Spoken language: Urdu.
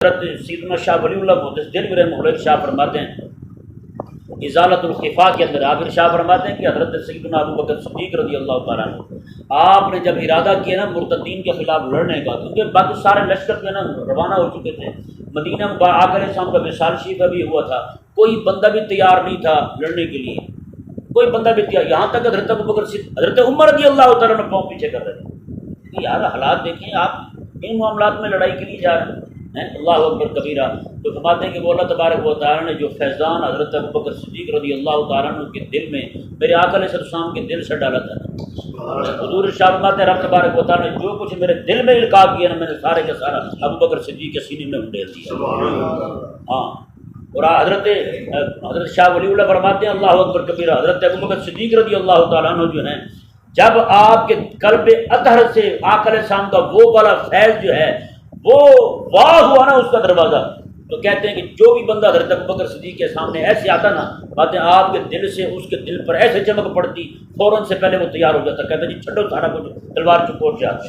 حضرت سیدنا شاہ ولی اللہ محدث دہلوی رحمہ اللہ شاہ فرماتے ہیں ازالۃ الخفا کے اندر آپ شاہ فرماتے ہیں کہ حضرت سیدنا ابو بکر صدیق رضی اللہ تعالیٰ عنہ آپ نے جب ارادہ کیا نا مرتدین کے خلاف لڑنے کا، کیونکہ باقی سارے لشکر جو ہے نا روانہ ہو چکے تھے، مدینہ میں آقا السلام کا وصال شریف بھی ہوا تھا، کوئی بندہ بھی تیار نہیں تھا لڑنے کے لیے، کوئی بندہ بھی تیار، یہاں تک حضرت ابو بکر حضرت عمر رضی اللہ تعالیٰ نے پاؤں پیچھے کر رہے تھے کہ یار حالات دیکھیں، آپ ان معاملات میں لڑائی کے لیے جا رہے ہیں۔ اللہ اکبر کبیرہ۔ تو فرماتے ہیں کہ وہ اللہ تبارک و تعالیٰ نے جو فیضان حضرت ابو بکر صدیق رضی اللہ تعالیٰ عنہ کے دل میں میرے آقا علیہ السلام کے دل سے ڈالا تھا، حضور ارشاد فرماتے ہیں رب تبارک و تعالیٰ نے جو کچھ میرے دل میں القاء کیا نا، میں نے سارے کا سارا ابو بکر صدیق کے سینے میں انڈیل دیا۔ ہاں، اور حضرت شاہ ولی اللہ فرماتے ہیں اللہ اکبر کبیرہ، حضرت ابو بکر صدیق رضی اللہ تعالیٰ عنہ جو ہیں جب آپ کے قلب اطہر سے آقا علیہ السلام کا وہ والا فیض جو ہے وہ واہ ہوا نا اس کا دروازہ، تو کہتے ہیں کہ جو بھی بندہ حضرت ابو بکر صدیق کے سامنے ایسے آتا نا، باتیں آپ کے دل سے اس کے دل پر ایسے چمک پڑتی، فوراً سے پہلے وہ تیار ہو جاتا، کہتا جی چھڈو سارا کچھ، تلوار چکو جاتا۔